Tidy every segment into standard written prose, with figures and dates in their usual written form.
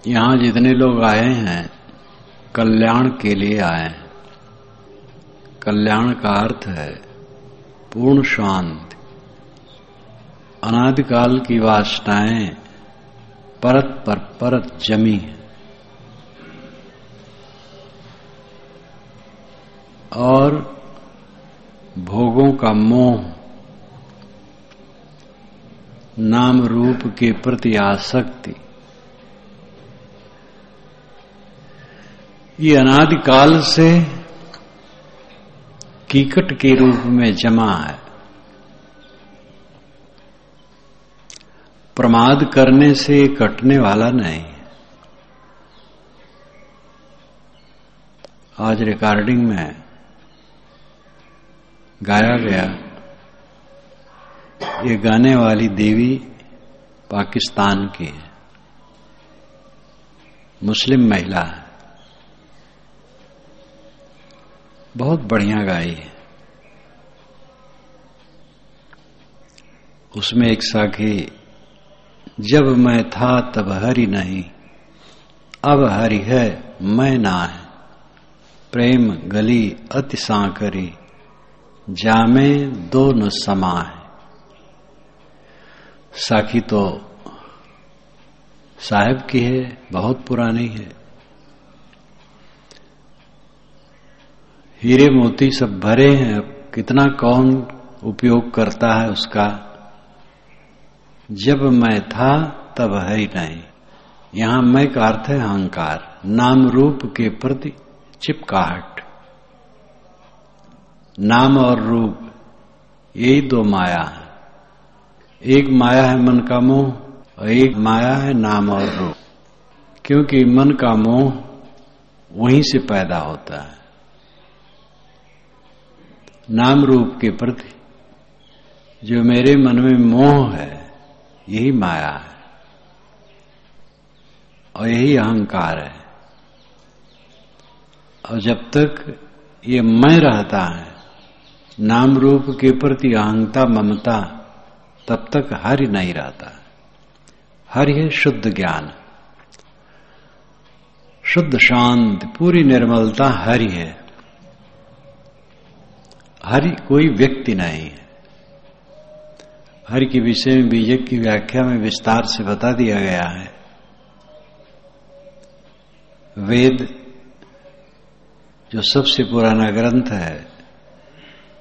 यहां जितने लोग आए हैं कल्याण के लिए आए हैं। कल्याण का अर्थ है पूर्ण शांति। अनादिकाल की वासनाएं परत पर परत जमी है और भोगों का मोह, नाम रूप के प्रति आसक्ति, ये अनादिकाल से कीकट के रूप में जमा है। प्रमाद करने से कटने वाला नहीं। आज रिकॉर्डिंग में गाया गया, ये गाने वाली देवी पाकिस्तान की है, मुस्लिम महिला है, बहुत बढ़िया गाई है। उसमें एक साखी, जब मैं था तब हरि नहीं, अब हरि है मैं ना है, प्रेम गली अति सांकरी, जामे दो न समा है। साखी तो साहिब की है, बहुत पुरानी है। हीरे मोती सब भरे हैं, कितना कौन उपयोग करता है उसका। जब मैं था तब है ही नहीं। यहां मैं का अर्थ है अहंकार, नाम रूप के प्रति चिपकाहट। नाम और रूप यही दो माया है। एक माया है मन का मोह और एक माया है नाम और रूप। क्योंकि मन का मोह वहीं से पैदा होता है। नाम रूप के प्रति जो मेरे मन में मोह है, यही माया है और यही अहंकार है। और जब तक ये मैं रहता है, नाम रूप के प्रति अहंता ममता, तब तक हरि नहीं रहता। हरि है शुद्ध ज्ञान, शुद्ध शांति, पूरी निर्मलता हरि है। हरि कोई व्यक्ति नहीं है। हरि के विषय में बीजक की व्याख्या में विस्तार से बता दिया गया है। वेद जो सबसे पुराना ग्रंथ है,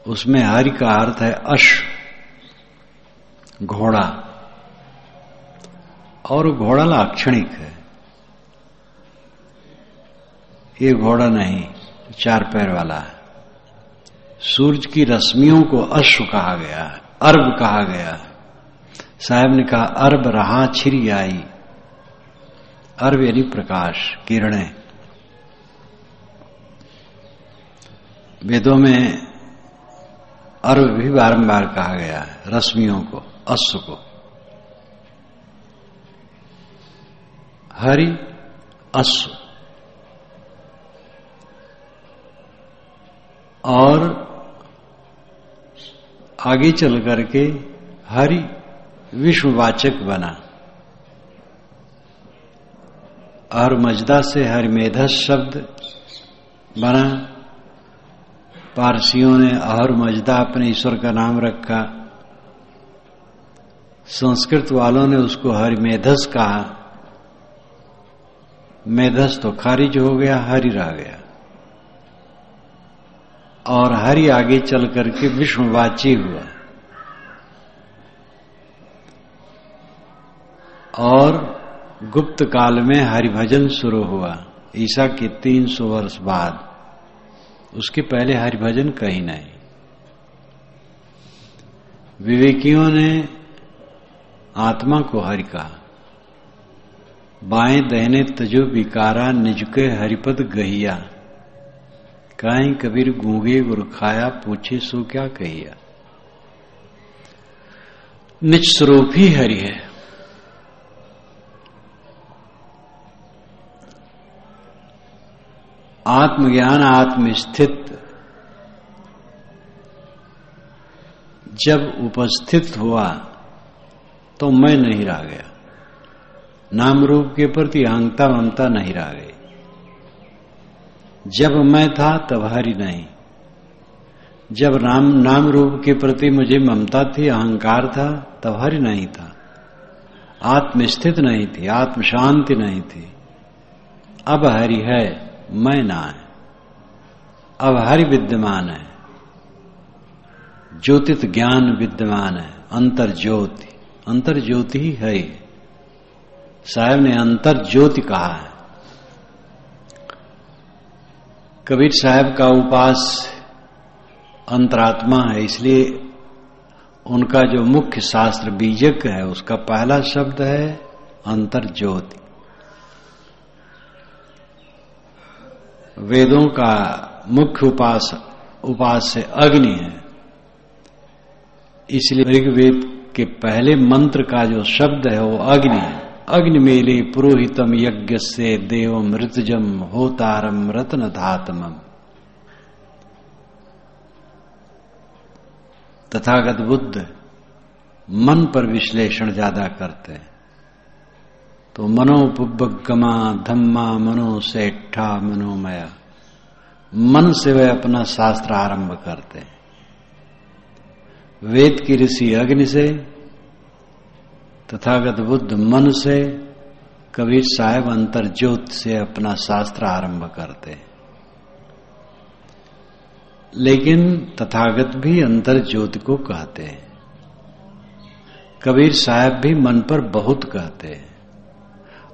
उसमें हरि का अर्थ है अश्व, घोड़ा। और घोड़ा लाक्षणिक है, ये घोड़ा नहीं, चार पैर वाला है। सूरज की रश्मियों को अश्व कहा गया है, अर्ब कहा गया। साहब ने कहा अर्ब रहा छिरी आई। अर्ब यानी प्रकाश, किरणें। वेदों में अर्ब भी बारंबार कहा गया है, रश्मियों को, अश्व को। हरि अश्व। और आगे चल करके हरि विश्ववाचक बना। और मजदा से हरिमेधस शब्द बना। पारसियों ने अहर मजदा अपने ईश्वर का नाम रखा। संस्कृत वालों ने उसको हरिमेधस कहा। मेधस तो खारिज हो गया, हरि रह गया। और हरि आगे चल करके विश्ववाची हुआ। और गुप्त काल में हरिभजन शुरू हुआ, ईसा के 300 वर्ष बाद। उसके पहले हरिभजन कहीं नहीं। विवेकियों ने आत्मा को हरि कहा। बाएं दहने तजो विकारा, निजके हरिपद गहिया। काई कबीर गूंगे गुर खाया, पूछे सो क्या कहिया। निज स्वरूप ही हरि है। आत्मज्ञान, आत्मस्थित जब उपस्थित हुआ तो मैं नहीं रह गया। नाम रूप के प्रति अहंता ममता नहीं रह गई। जब मैं था तब हरि नहीं। जब नाम रूप के प्रति मुझे ममता थी, अहंकार था, तब हरि नहीं था। आत्मस्थित नहीं थी, आत्म शांति नहीं थी। अब हरि है, मैं ना है। अब हरि विद्यमान है, ज्योतित ज्ञान विद्यमान है, अंतर ज्योति। अंतर ज्योति ही है। साहब ने अंतर ज्योति कहा है। कबीर साहब का उपास अंतरात्मा है, इसलिए उनका जो मुख्य शास्त्र बीजक है उसका पहला शब्द है अंतर ज्योति। वेदों का मुख्य उपास्य अग्नि है, इसलिए ऋग्वेद के पहले मंत्र का जो शब्द है वो अग्नि है। अग्नि मेले पुरोहितम यज्ञ से देवम ऋतजम होतारम रत्न धातमम। तथागत बुद्ध मन पर विश्लेषण ज्यादा करते हैं, तो मनोपुब्बगमा धम्मा मनो सेठा मनोमया, मन से वे अपना शास्त्र आरंभ करते हैं। वेद की ऋषि अग्नि से, तथागत बुद्ध मन से, कबीर साहब अंतर ज्योत से अपना शास्त्र आरंभ करते हैं। लेकिन तथागत भी अंतर ज्योति को कहते हैं, कबीर साहब भी मन पर बहुत कहते हैं,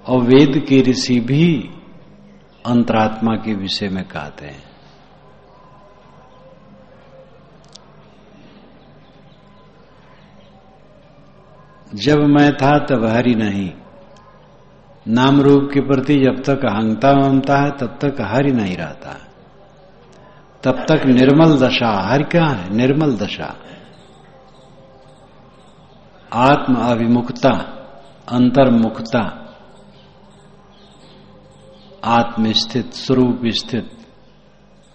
और वेद के ऋषि भी अंतरात्मा के विषय में कहते हैं। जब मैं था तब हरि नहीं। नाम रूप के प्रति जब तक अहंता ममता है तब तक हरि नहीं रहता, तब तक निर्मल दशा। हरि क्या है? निर्मल दशा, आत्म अभिमुखता, अंतर्मुखता, आत्म स्थित, स्वरूप स्थित।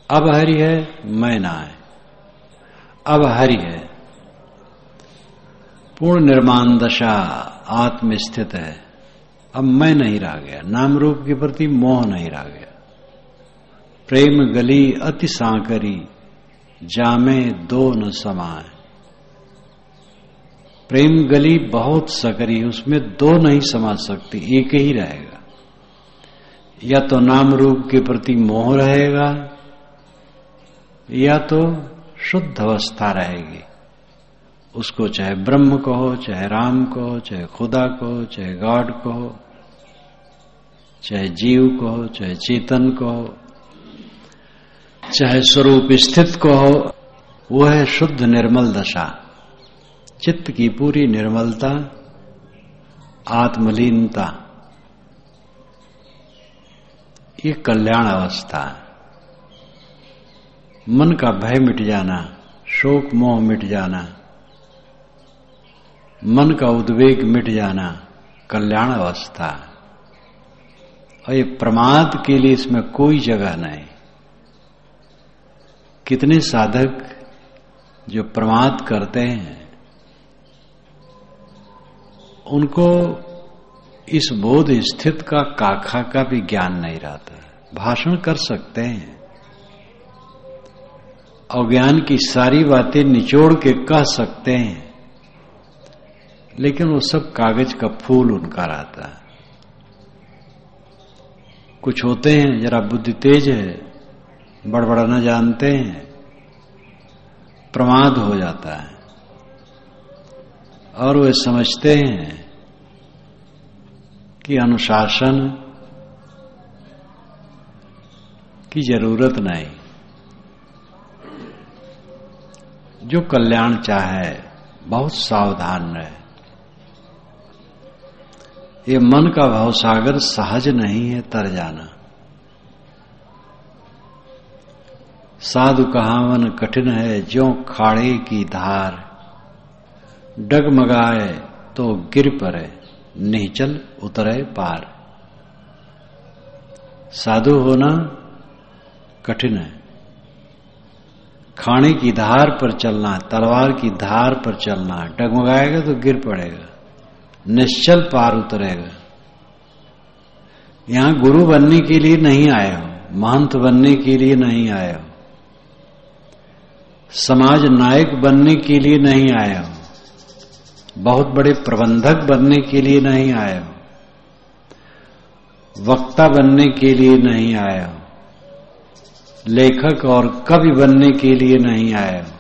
अब हरि है, मैं ना है। अब हरि है, पूर्ण निर्माण दशा, आत्म स्थित है। अब मैं नहीं रह गया, नाम रूप के प्रति मोह नहीं रह गया। प्रेम गली अति सांकरी, जामे दो न समाए। प्रेम गली बहुत सकरी, उसमें दो नहीं समा सकती, एक ही रहेगा। या तो नाम रूप के प्रति मोह रहेगा, या तो शुद्ध अवस्था रहेगी। उसको चाहे ब्रह्म कहो, चाहे राम कहो, चाहे खुदा कहो, चाहे गॉड कहो, चाहे जीव कहो, चाहे चेतन कहो, चाहे स्वरूप स्थित कहो, वो है शुद्ध निर्मल दशा। चित्त की पूरी निर्मलता, आत्मलीनता, ये कल्याण अवस्था है। मन का भय मिट जाना, शोक मोह मिट जाना, मन का उद्वेग मिट जाना, कल्याण अवस्था। और ये प्रमाद के लिए इसमें कोई जगह नहीं। कितने साधक जो प्रमाद करते हैं, उनको इस बोध स्थित का काखा का भी ज्ञान नहीं रहता। भाषण कर सकते हैं और ज्ञान की सारी बातें निचोड़ के कह सकते हैं, लेकिन वो सब कागज का फूल उनका रहता है। कुछ होते हैं जरा बुद्धि तेज है, बड़बड़ाना जानते हैं, प्रमाद हो जाता है और वे समझते हैं कि अनुशासन की जरूरत नहीं। जो कल्याण चाहे बहुत सावधान रहे। ये मन का भवसागर सहज नहीं है तर जाना। साधु कहावन कठिन है ज्यों खाड़े की धार, डगमगाए तो गिर पड़े निश्चल उतरे पार। साधु होना कठिन है, खाने की धार पर चलना है, तलवार की धार पर चलना है। डगमगाएगा तो गिर पड़ेगा, निश्चल पार उतरेगा। यहां गुरु बनने के लिए नहीं आए हो, महंत बनने के लिए नहीं आए हो, समाज नायक बनने के लिए नहीं आए हो, बहुत बड़े प्रबंधक बनने के लिए नहीं आए हो, वक्ता बनने के लिए नहीं आए हो, लेखक और कवि बनने के लिए नहीं आए हो,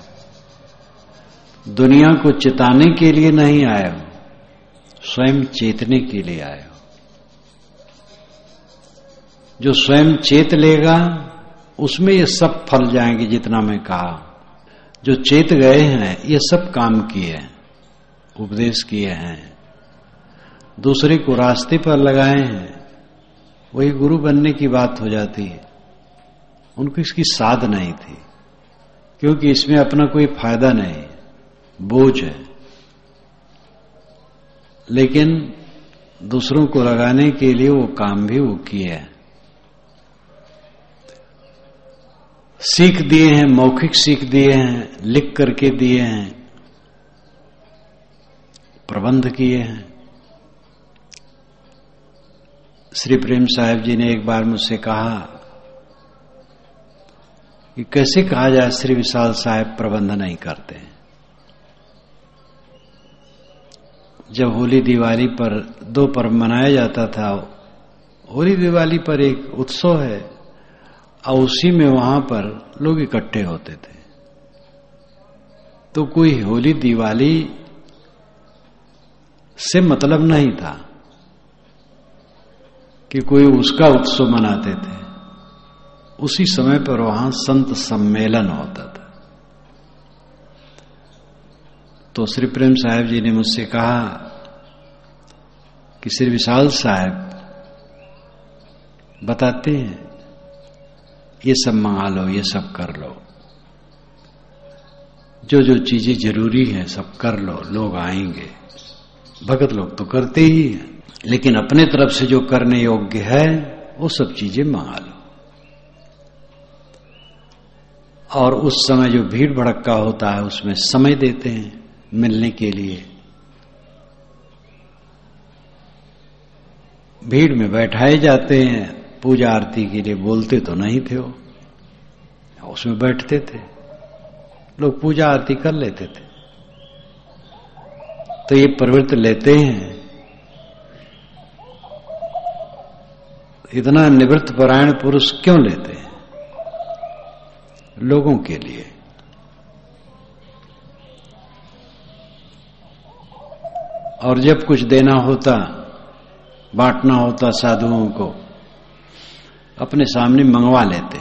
दुनिया को चिताने के लिए नहीं आए हो, स्वयं चेतने के लिए आए हो। जो स्वयं चेत लेगा उसमें ये सब फल जाएंगे जितना मैं कहा। जो चेत गए हैं ये सब काम किए हैं, उपदेश किए हैं, दूसरे को रास्ते पर लगाए हैं, वही गुरु बनने की बात हो जाती है। उनको इसकी साध नहीं थी, क्योंकि इसमें अपना कोई फायदा नहीं, बोझ है। लेकिन दूसरों को लगाने के लिए वो काम भी वो किए हैं। सीख दिए हैं, मौखिक सीख दिए हैं, लिख करके दिए हैं, प्रबंध किए हैं। श्री प्रेम साहब जी ने एक बार मुझसे कहा कि कैसे कहा जाए श्री विशाल साहब प्रबंध नहीं करते। जब होली दिवाली पर दो पर्व मनाया जाता था, होली दिवाली पर एक उत्सव है और उसी में वहां पर लोग इकट्ठे होते थे, तो कोई होली दिवाली से मतलब नहीं था कि कोई उसका उत्सव मनाते थे। उसी समय पर वहां संत सम्मेलन होता था। तो श्री प्रेम साहब जी ने मुझसे कहा कि श्री विशाल साहब बताते हैं ये सब मंगा लो, ये सब कर लो, जो जो चीजें जरूरी हैं सब कर लो, लोग आएंगे। भगत लोग तो करते ही हैं, लेकिन अपने तरफ से जो करने योग्य है वो सब चीजें मंगा लो। और उस समय जो भीड़ भड़क्का होता है उसमें समय देते हैं मिलने के लिए। भीड़ में बैठाए जाते हैं पूजा आरती के लिए, बोलते तो नहीं थे वो, उसमें बैठते थे, लोग पूजा आरती कर लेते थे। तो ये प्रवृत्ति लेते हैं, इतना निवृत्त परायण पुरुष क्यों लेते हैं? लोगों के लिए। और जब कुछ देना होता, बांटना होता साधुओं को, अपने सामने मंगवा लेते,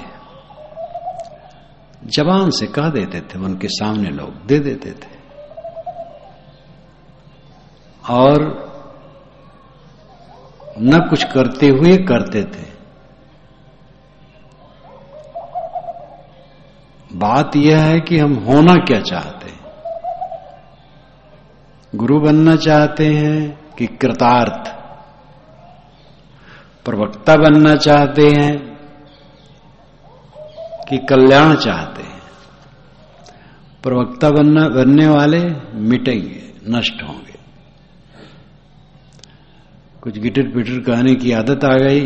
जबान से कह देते थे, उनके सामने लोग दे देते थे। और न कुछ करते हुए करते थे। बात यह है कि हम होना क्या चाहते हैं, गुरु बनना चाहते हैं कि कृतार्थ, प्रवक्ता बनना चाहते हैं कि कल्याण चाहते हैं। प्रवक्ता बनने वाले मिटेंगे, नष्ट होंगे। कुछ गिटर पिटर कहने की आदत आ गई,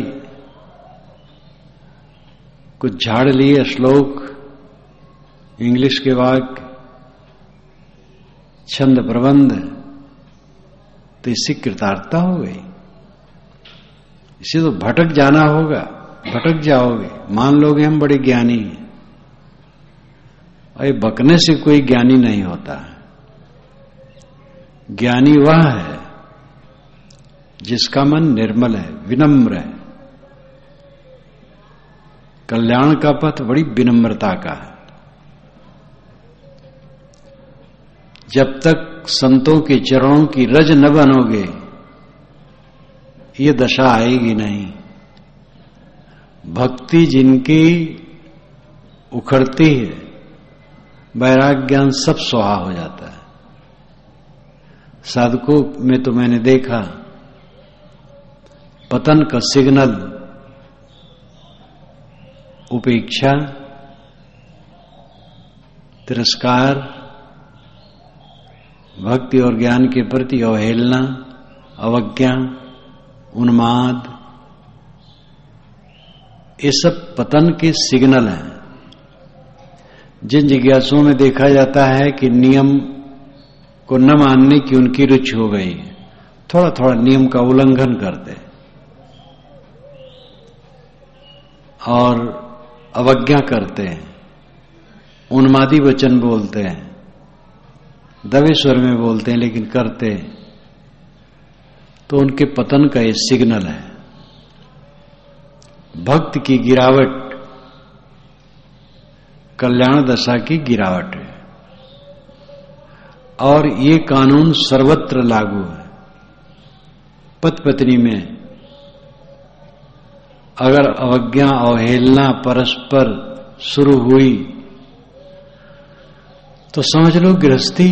कुछ झाड़ लिए श्लोक, इंग्लिश के वाक्य, छंद प्रबंध, तो इससे कृतार्थता हो गई। इसे तो भटक जाना होगा, भटक जाओगे, मान लोगे हम बड़े ज्ञानी हैं। और ये बकने से कोई ज्ञानी नहीं होता। ज्ञानी वह है जिसका मन निर्मल है, विनम्र है। कल्याण का पथ बड़ी विनम्रता का है। जब तक संतों के चरणों की रज न बनोगे, ये दशा आएगी नहीं। भक्ति जिनकी उखड़ती है, वैराग्य ज्ञान सब स्वाहा हो जाता है। साधकों में तो मैंने देखा पतन का सिग्नल उपेक्षा, तिरस्कार, भक्ति और ज्ञान के प्रति अवहेलना, अवज्ञा, उन्माद, ये सब पतन के सिग्नल हैं। जिन जिज्ञासुओं में देखा जाता है कि नियम को न मानने की उनकी रुचि हो गई, थोड़ा थोड़ा नियम का उल्लंघन करते और अवज्ञा करते हैं, उन्मादी वचन बोलते हैं, दबे स्वर में बोलते हैं लेकिन करते हैं, तो उनके पतन का ये सिग्नल है। भक्त की गिरावट कल्याण दशा की गिरावट है और ये कानून सर्वत्र लागू है। पति पत्नी में अगर अवज्ञा अवहेलना परस्पर शुरू हुई तो समझ लो गृहस्थी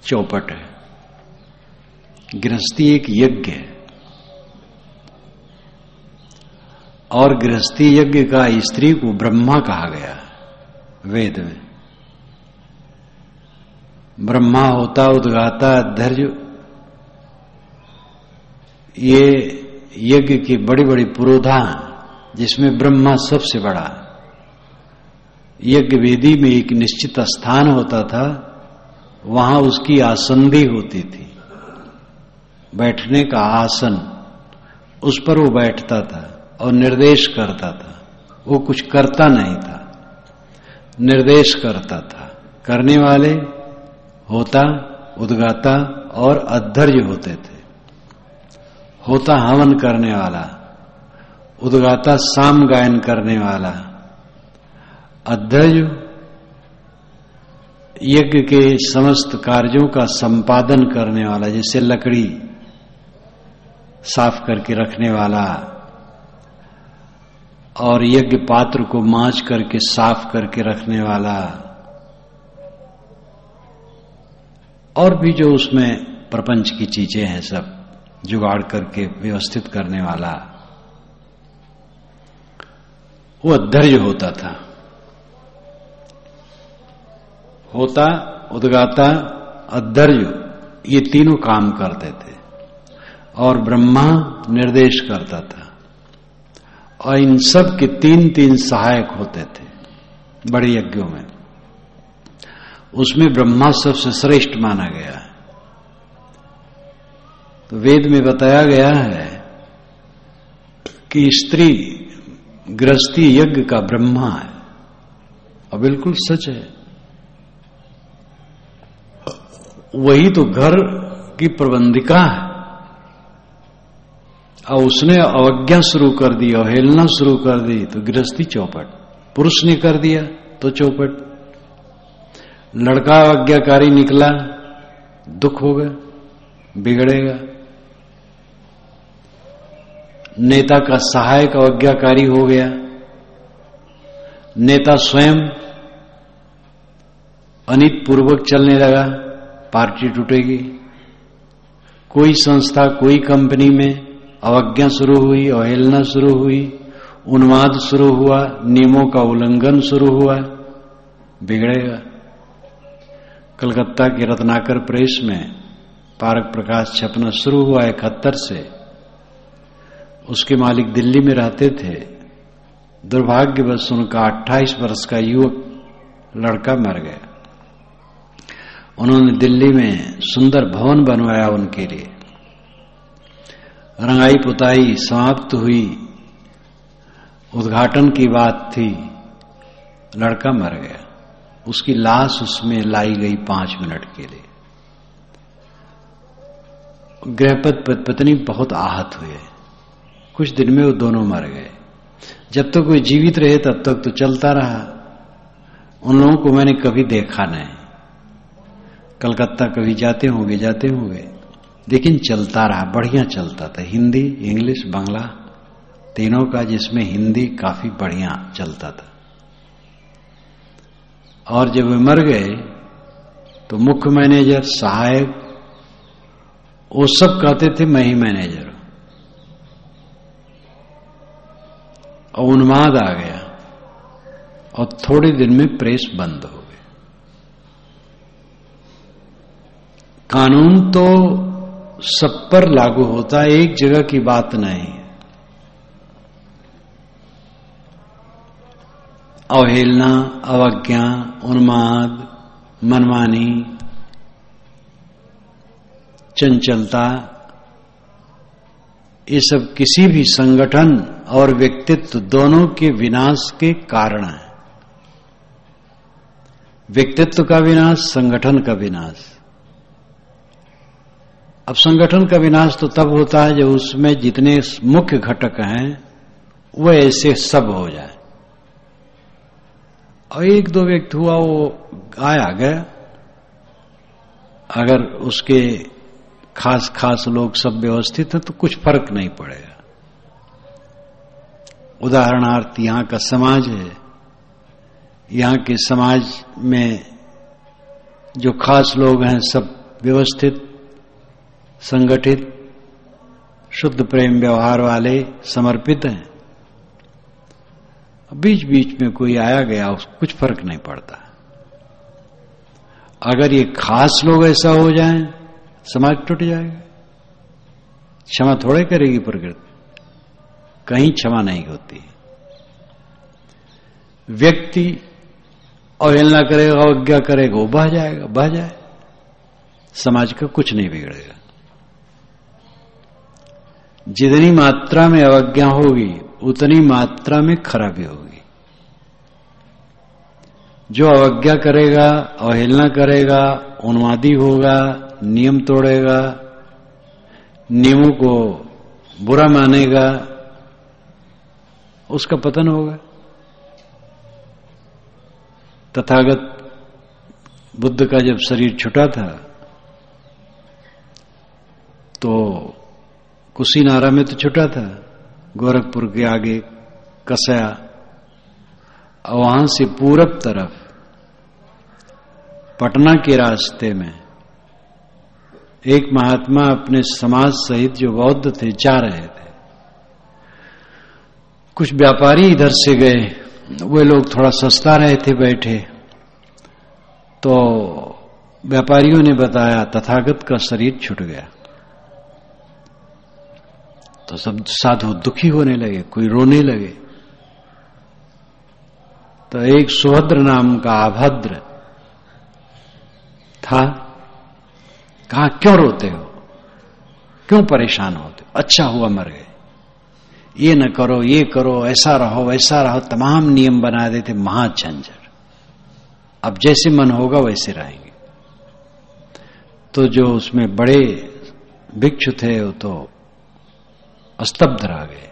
चौपट है। गृहस्थी एक यज्ञ है और गृहस्थी यज्ञ का स्त्री को ब्रह्मा कहा गया है वेद में। ब्रह्मा होता उद्गाता धैर्य, ये यज्ञ की बड़ी बड़ी पुरोधा जिसमें ब्रह्मा सबसे बड़ा। यज्ञ वेदी में एक निश्चित स्थान होता था, वहां उसकी आसंदी होती थी, बैठने का आसन, उस पर वो बैठता था और निर्देश करता था। वो कुछ करता नहीं था, निर्देश करता था। करने वाले होता, उद्गाता और अधर्य होते थे। होता हवन करने वाला, उद्गाता साम गायन करने वाला, अधर्य यज्ञ के समस्त कार्यों का संपादन करने वाला, जैसे लकड़ी साफ करके रखने वाला और यज्ञ पात्र को मांज करके साफ करके रखने वाला, और भी जो उसमें प्रपंच की चीजें हैं सब जुगाड़ करके व्यवस्थित करने वाला, वो अधर्य होता था। होता, उद्गाता, अधर्य, ये तीनों काम करते थे और ब्रह्मा निर्देश करता था। और इन सब के तीन तीन सहायक होते थे बड़े यज्ञों में। उसमें ब्रह्मा सबसे श्रेष्ठ माना गया है। तो वेद में बताया गया है कि स्त्री गृहस्थी यज्ञ का ब्रह्मा है, और बिल्कुल सच है। वही तो घर की प्रबंधिका है, और उसने अवज्ञा शुरू कर दी, अवहेलना शुरू कर दी, तो गृहस्थी चौपट। पुरुष ने कर दिया तो चौपट। लड़का अवज्ञाकारी निकला, दुख होगा, बिगड़ेगा। नेता का सहायक अवज्ञाकारी हो गया, नेता स्वयं अनित पूर्वक चलने लगा, पार्टी टूटेगी। कोई संस्था, कोई कंपनी में अवज्ञा शुरू हुई, अवहेलना शुरू हुई, उन्माद शुरू हुआ, नियमों का उल्लंघन शुरू हुआ, बिगड़ेगा। कलकत्ता के रत्नाकर प्रेस में पारक प्रकाश छपना शुरू हुआ 71 से। उसके मालिक दिल्ली में रहते थे। दुर्भाग्यवश उनका 28 वर्ष का युवक लड़का मर गया। उन्होंने दिल्ली में सुंदर भवन बनवाया उनके लिए। रंगाई पुताई समाप्त हुई, उद्घाटन की बात थी, लड़का मर गया। उसकी लाश उसमें लाई गई 5 मिनट के लिए। गृहपति पत्नी बहुत आहत हुए। कुछ दिन में वो दोनों मर गए। जब तक कोई जीवित रहे तब तक तो चलता रहा। उन लोगों को मैंने कभी देखा नहीं। कलकत्ता कभी जाते होंगे, लेकिन चलता रहा, बढ़िया चलता था। हिंदी, इंग्लिश, बांग्ला तीनों का, जिसमें हिंदी काफी बढ़िया चलता था। और जब वे मर गए तो मुख्य मैनेजर, सहायक, वो सब कहते थे मैं ही मैनेजर हूं। और उन्माद आ गया और थोड़े दिन में प्रेस बंद हो गई। कानून तो सब पर लागू होता है, एक जगह की बात नहीं। अवहेलना, अवज्ञा, उन्माद, मनमानी, चंचलता, ये सब किसी भी संगठन और व्यक्तित्व दोनों के विनाश के कारण है। व्यक्तित्व का विनाश, संगठन का विनाश। अब संगठन का विनाश तो तब होता है जब उसमें जितने मुख्य घटक हैं वो ऐसे सब हो जाए। और एक दो व्यक्ति हुआ, वो आया गया, अगर उसके खास खास लोग सब व्यवस्थित है तो कुछ फर्क नहीं पड़ेगा। उदाहरणार्थ यहां का समाज है, यहां के समाज में जो खास लोग हैं सब व्यवस्थित, संगठित, शुद्ध प्रेम व्यवहार वाले, समर्पित हैं। बीच बीच में कोई आया गया, उसको कुछ फर्क नहीं पड़ता। अगर ये खास लोग ऐसा हो जाएं, समाज टूट जाएगा। क्षमा थोड़े करेगी प्रकृति, कहीं क्षमा नहीं होती। व्यक्ति अवहेलना करेगा, अवज्ञा करेगा, वो बह जाएगा, बह जाए, समाज का कुछ नहीं बिगड़ेगा। जितनी मात्रा में अवज्ञा होगी उतनी मात्रा में खराबी होगी। जो अवज्ञा करेगा, अवहेलना करेगा, उन्मादी होगा, नियम तोड़ेगा, नियमों को बुरा मानेगा, उसका पतन होगा। तथागत बुद्ध का जब शरीर छूटा था तो कुशीनारा में तो छूटा था, गोरखपुर के आगे कसया, और वहां से पूरब तरफ पटना के रास्ते में एक महात्मा अपने समाज सहित जो बौद्ध थे जा रहे थे। कुछ व्यापारी इधर से गए, वे लोग थोड़ा सस्ता रहे थे बैठे, तो व्यापारियों ने बताया तथागत का शरीर छूट गया। तो सब साधु दुखी होने लगे, कोई रोने लगे। तो एक सुभद्र नाम का अभद्र था, कहा क्यों रोते हो, क्यों परेशान होते हो, अच्छा हुआ मर गए, ये न करो, ये करो, ऐसा रहो, वैसा रहो, तमाम नियम बना देते, महा झंझट। अब जैसे मन होगा वैसे रहेंगे। तो जो उसमें बड़े भिक्षु थे वो तो स्तब्ध रह गए।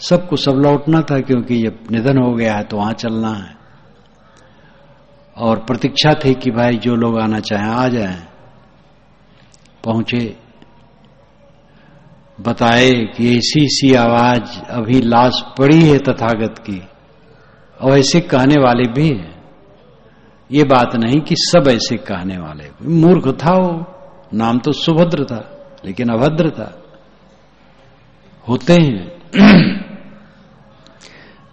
सबको सब लौटना था, क्योंकि जब निधन हो गया है तो वहां चलना है, और प्रतीक्षा थी कि भाई जो लोग आना चाहें आ जाएं। पहुंचे, बताए कि ऐसी सी आवाज अभी लाश पड़ी है तथागत की, और ऐसे कहने वाले भी हैं। ये बात नहीं कि सब ऐसे कहने वाले, मूर्ख था वो, नाम तो सुभद्र था लेकिन अभद्र था, होते हैं।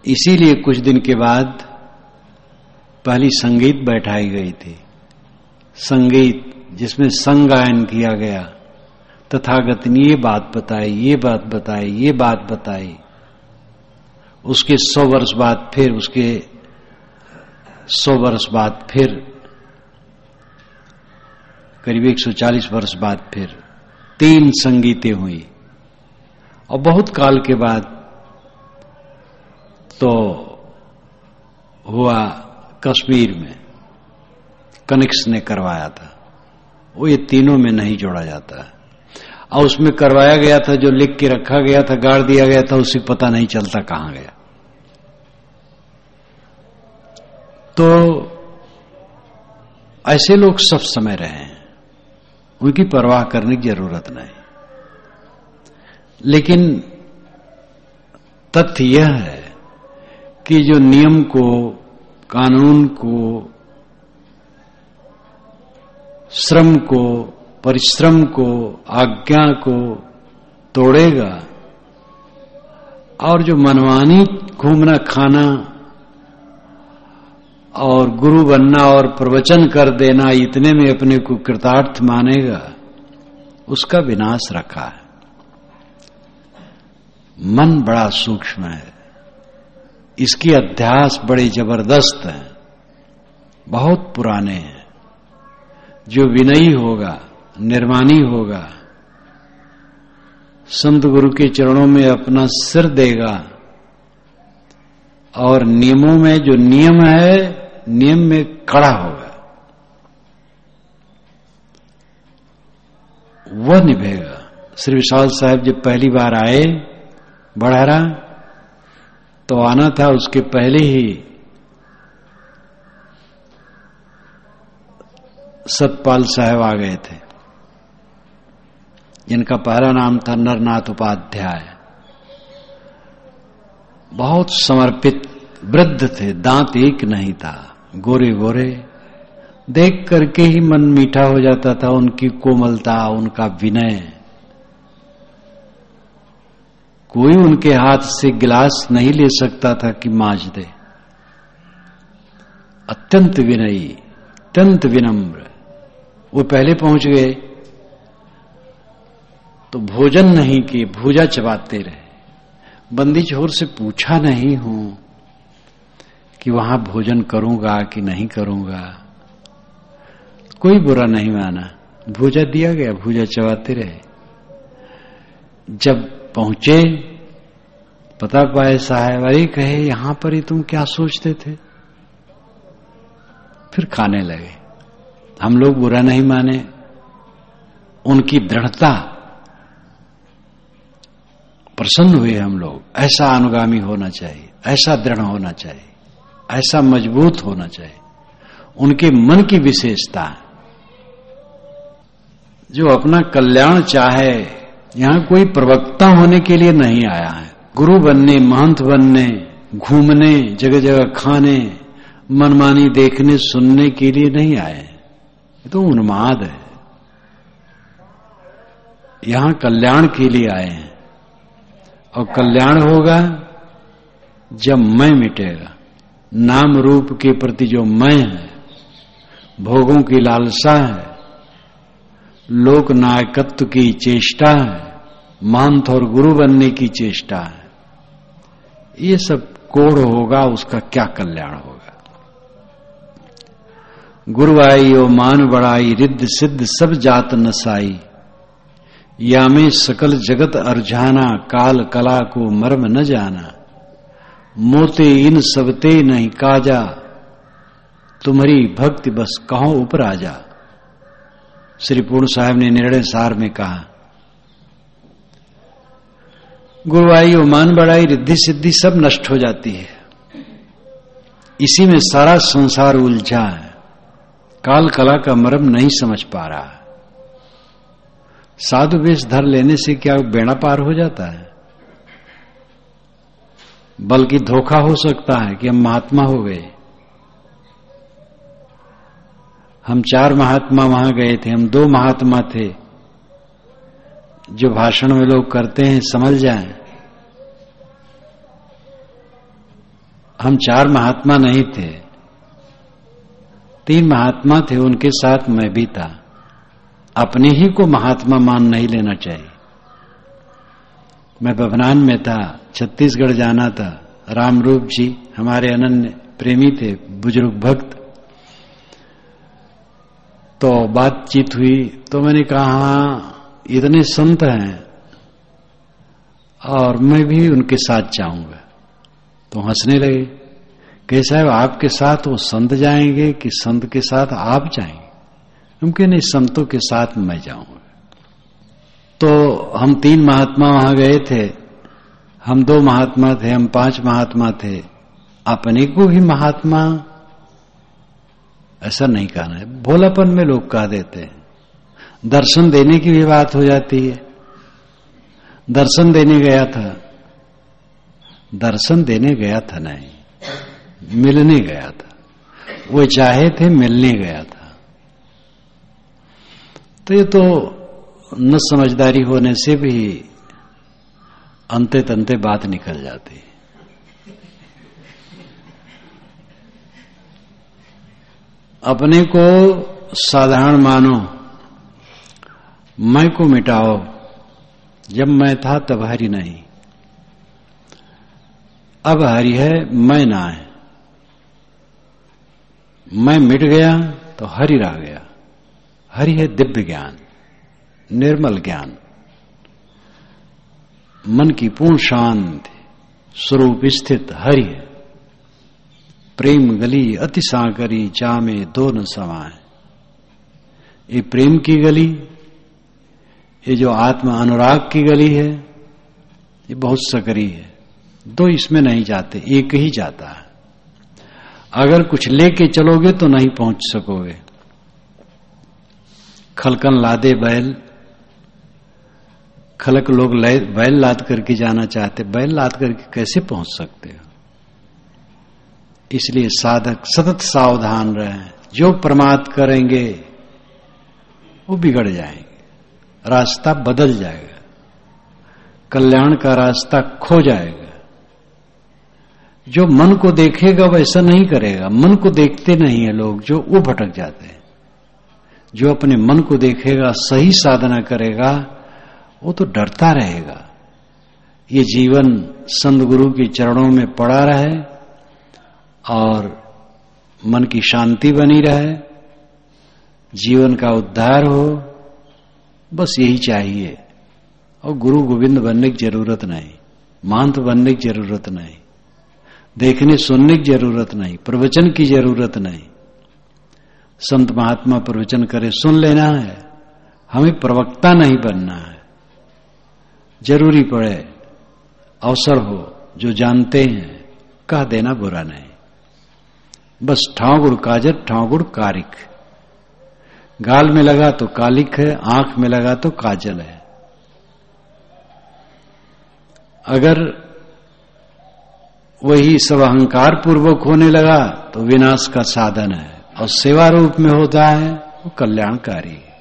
इसीलिए कुछ दिन के बाद पहली संगीत बैठाई गई थी, संगीत जिसमें संगायन किया गया। तथागत ने ये बात बताई, ये बात बताई, ये बात बताई। उसके 100 वर्ष बाद फिर, उसके 100 वर्ष बाद फिर, करीब 140 वर्ष बाद फिर 3 संगीतें हुई। और बहुत काल के बाद तो हुआ कश्मीर में, कनिक्स ने करवाया था। वो ये तीनों में नहीं जोड़ा जाता है, और उसमें करवाया गया था, जो लिख के रखा गया था, गाड़ दिया गया था, उसे पता नहीं चलता कहां गया। तो ऐसे लोग सब समय रहे हैं, उनकी परवाह करने की जरूरत नहीं। लेकिन तथ्य यह है कि जो नियम को, कानून को, श्रम को, परिश्रम को, आज्ञा को तोड़ेगा, और जो मनमानी घूमना खाना और गुरु बनना और प्रवचन कर देना, इतने में अपने को कृतार्थ मानेगा, उसका विनाश रखा है। मन बड़ा सूक्ष्म है, इसकी अध्यास बड़े जबरदस्त हैं, बहुत पुराने हैं। जो विनयी होगा, निर्मानी होगा, संत गुरु के चरणों में अपना सिर देगा और नियमों में जो नियम है, नियम में खड़ा होगा, वह निभेगा। श्री विशाल साहब जब पहली बार आए बढ़ारा, तो आना था उसके पहले ही सतपाल साहब आ गए थे, जिनका पहला नाम था नरनाथ उपाध्याय। बहुत समर्पित वृद्ध थे, दांत एक नहीं था, गोरे गोरे, देख करके ही मन मीठा हो जाता था। उनकी कोमलता, उनका विनय, कोई उनके हाथ से गिलास नहीं ले सकता था कि मांज दे। अत्यंत विनयी, अत्यंत विनम्र। वो पहले पहुंच गए तो भोजन नहीं किए, भूजा चबाते रहे। बंदी छोर से पूछा नहीं हूं कि वहां भोजन करूंगा कि नहीं करूंगा, कोई बुरा नहीं माना, भूजा दिया गया, भूजा चबाते रहे। जब पहुंचे पता पाए साहब, अरे कहे यहां पर ही तुम क्या सोचते थे? फिर खाने लगे। हम लोग बुरा नहीं माने, उनकी दृढ़ता, प्रसन्न हुए हम लोग। ऐसा अनुगामी होना चाहिए, ऐसा दृढ़ होना चाहिए, ऐसा मजबूत होना चाहिए। उनके मन की विशेषता, जो अपना कल्याण चाहे। यहां कोई प्रवक्ता होने के लिए नहीं आया है, गुरु बनने, महंत बनने, घूमने, जगह जगह खाने, मनमानी देखने सुनने के लिए नहीं आए। ये तो उन्माद है। यहां कल्याण के लिए आए हैं, और कल्याण होगा जब मैं मिटेगा। नाम रूप के प्रति जो मैं है, भोगों की लालसा है, लोक नायकत्व की चेष्टा है, महंत और गुरु बनने की चेष्टा है, ये सब कोढ़ होगा, उसका क्या कल्याण होगा। गुरु आई ओ मान बढ़ाई, रिद्ध सिद्ध सब जात नसाई, या में सकल जगत अर्झाना, काल कला को मर्म न जाना, मोते इन सबते नहीं काजा, तुम्हारी भक्ति बस कहो उपराजा। श्री पूर्ण साहब ने निर्णय सार में कहा, गुरुवाई और मान बढ़ाई, रिद्धि सिद्धि सब नष्ट हो जाती है, इसी में सारा संसार उलझा है। काल कला का मर्म नहीं समझ पा रहा। साधु वेश धर लेने से क्या बेड़ा पार हो जाता है? बल्कि धोखा हो सकता है कि हम महात्मा हो गए। हम 4 महात्मा वहां गए थे, हम 2 महात्मा थे। जो भाषण में लोग करते हैं समझ जाएं, हम 4 महात्मा नहीं थे, 3 महात्मा थे, उनके साथ मैं भी था। अपने ही को महात्मा मान नहीं लेना चाहिए। मैं बभनान में था, छत्तीसगढ़ जाना था। रामरूप जी हमारे अनन्य प्रेमी थे, बुजुर्ग भक्त। तो बातचीत हुई तो मैंने कहा इतने संत हैं और मैं भी उनके साथ जाऊंगा। तो हंसने लगे, कहे साहब आपके साथ वो संत जाएंगे कि संत के साथ आप जाएंगे? उनके नहीं, संतों के साथ मैं जाऊंगा। तो हम 3 महात्मा वहां गए थे, हम 2 महात्मा थे, हम 5 महात्मा थे। अपने को ही महात्मा ऐसा नहीं कहना है, भोलापन में लोग कह देते हैं। दर्शन देने की भी बात हो जाती है। दर्शन देने गया था, दर्शन देने गया था नहीं, मिलने गया था। वो चाहे थे, मिलने गया था। तो ये तो न समझदारी होने से भी अंते तंते बात निकल जाती है। अपने को साधारण मानो, मैं को मिटाओ। जब मैं था तब हरि नहीं। अब हरि है, मैं ना है। मैं मिट गया तो हरि रह गया। हरि है दिव्य ज्ञान, निर्मल ज्ञान, मन की पूर्ण शांति स्वरूप स्थित हरि है। प्रेम गली अति सागरी, जामे दो न समाए। ये प्रेम की गली, ये जो आत्मा अनुराग की गली है, ये बहुत सकरी है। दो इसमें नहीं जाते, एक ही जाता है। अगर कुछ लेके चलोगे तो नहीं पहुंच सकोगे। खलकन लादे बैल, खलक लोग बैल लाद करके जाना चाहते, बैल लाद करके कैसे पहुंच सकते हो? इसलिए साधक सतत सावधान रहें। जो प्रमाद करेंगे वो बिगड़ जाएंगे, रास्ता बदल जाएगा, कल्याण का रास्ता खो जाएगा। जो मन को देखेगा वैसा नहीं करेगा। मन को देखते नहीं है लोग, जो वो भटक जाते हैं। जो अपने मन को देखेगा, सही साधना करेगा, वो तो डरता रहेगा। ये जीवन संत गुरु के चरणों में पड़ा रहे और मन की शांति बनी रहे, जीवन का उद्धार हो, बस यही चाहिए। और गुरु गोविंद बनने की जरूरत नहीं, महंत बनने की जरूरत नहीं, देखने सुनने की जरूरत नहीं, प्रवचन की जरूरत नहीं। संत महात्मा प्रवचन करे सुन लेना है, हमें प्रवक्ता नहीं बनना है। जरूरी पड़े, अवसर हो, जो जानते हैं कह देना बुरा नहीं। बस ठाकुर काजर ठाकुर कारिक, गाल में लगा तो कालिक है, आंख में लगा तो काजल है। अगर वही सब अहंकार पूर्वक होने लगा तो विनाश का साधन है, और सेवा रूप में होता है वो कल्याणकारी है।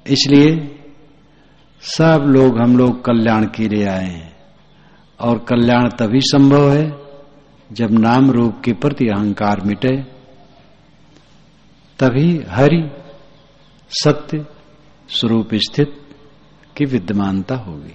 इसलिए सब लोग, हम लोग कल्याण के लिए आए हैं, और कल्याण तभी संभव है जब नाम रूप के प्रति अहंकार मिटे, तभी हरि सत्य स्वरूप स्थित की विद्यमानता होगी।